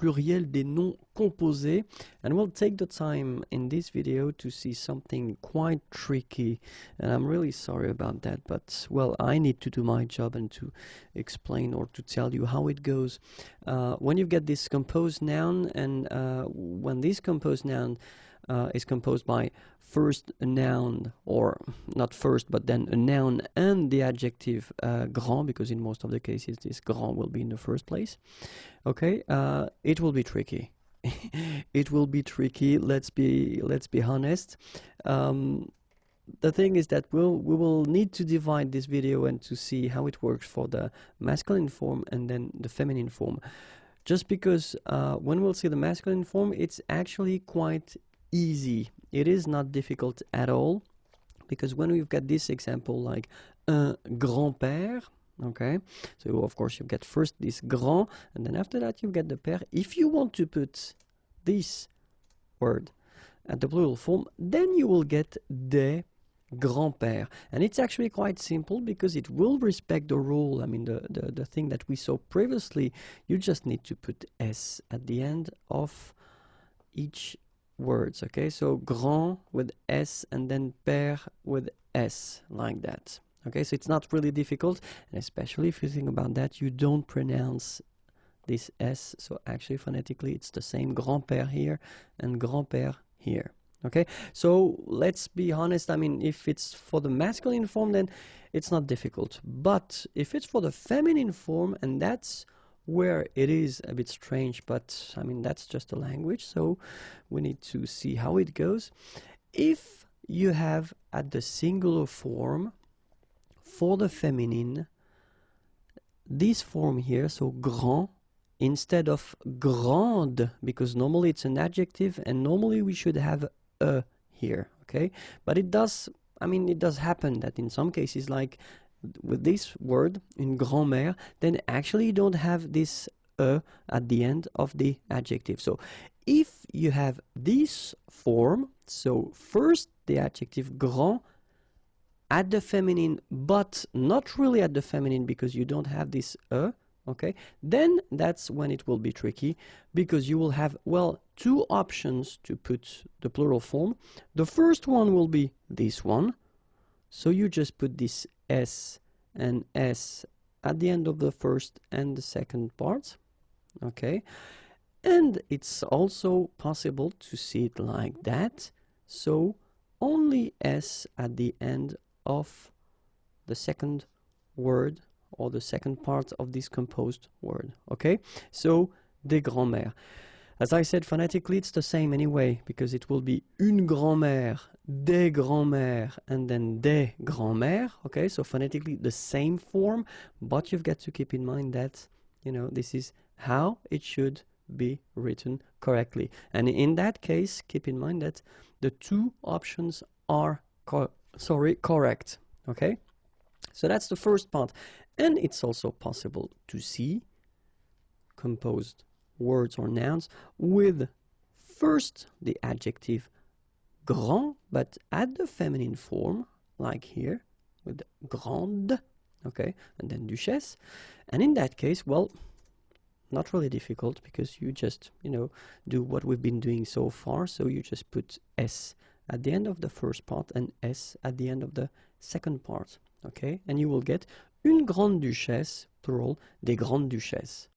pluriel des noms composés. And we'll take the time in this video to see something quite tricky. And I'm really sorry about that, but well, I need to do my job and to explain or to tell you how it goes. When you get this composed noun, and when this composed noun is composed by first a noun, or not first but then a noun and the adjective grand, because in most of the cases this grand will be in the first place, okay, it will be tricky. It will be tricky, let's be honest. The thing is that we will need to divide this video and to see how it works for the masculine form and then the feminine form, just because when we'll see the masculine form, it's actually quite easy. It is not difficult at all, because when we've got this example like un grand-père, okay, so of course you get first this grand and then after that you get the père. If you want to put this word at the plural form, then you will get des grands-pères, and it's actually quite simple because it will respect the rule. I mean the thing that we saw previously. You just need to put s at the end of each words, okay? So grand with s and then père with s, like that, okay? So it's not really difficult, and especially if you think about that, you don't pronounce this s, so actually phonetically it's the same, grand-père here and grand-père here, okay? So let's be honest, I mean, if it's for the masculine form, then it's not difficult, but if it's for the feminine form, and that's where it is a bit strange, but I mean that's just a language, so we need to see how it goes. If you have at the singular form for the feminine this form here, so grand instead of grande, because normally it's an adjective and normally we should have a here, okay? But it does, I mean, it does happen that in some cases, like with this word in grand-mère, then actually you don't have this at the end of the adjective. So if you have this form, so first the adjective grand at the feminine, but not really at the feminine because you don't have this okay, then that's when it will be tricky, because you will have, well, two options to put the plural form. The first one will be this one, so you just put this s and s at the end of the first and the second part, okay? And it's also possible to see it like that, so only s at the end of the second word or the second part of this composed word, okay? So des grands-mères. As I said, phonetically it's the same anyway, because it will be une grand-mère, des grands-mères, and then des grands-mères, okay? So phonetically the same form, but you've got to keep in mind that, you know, this is how it should be written correctly. And in that case, keep in mind that the two options are correct, okay? So that's the first part. And it's also possible to see composed words or nouns with first the adjective grand, but at the feminine form, like here, with grande, okay, and then duchesse. And in that case, well, not really difficult, because you just, you know, do what we've been doing so far. So you just put s at the end of the first part and s at the end of the second part, okay? And you will get une grande duchesse, plural, des grandes duchesses,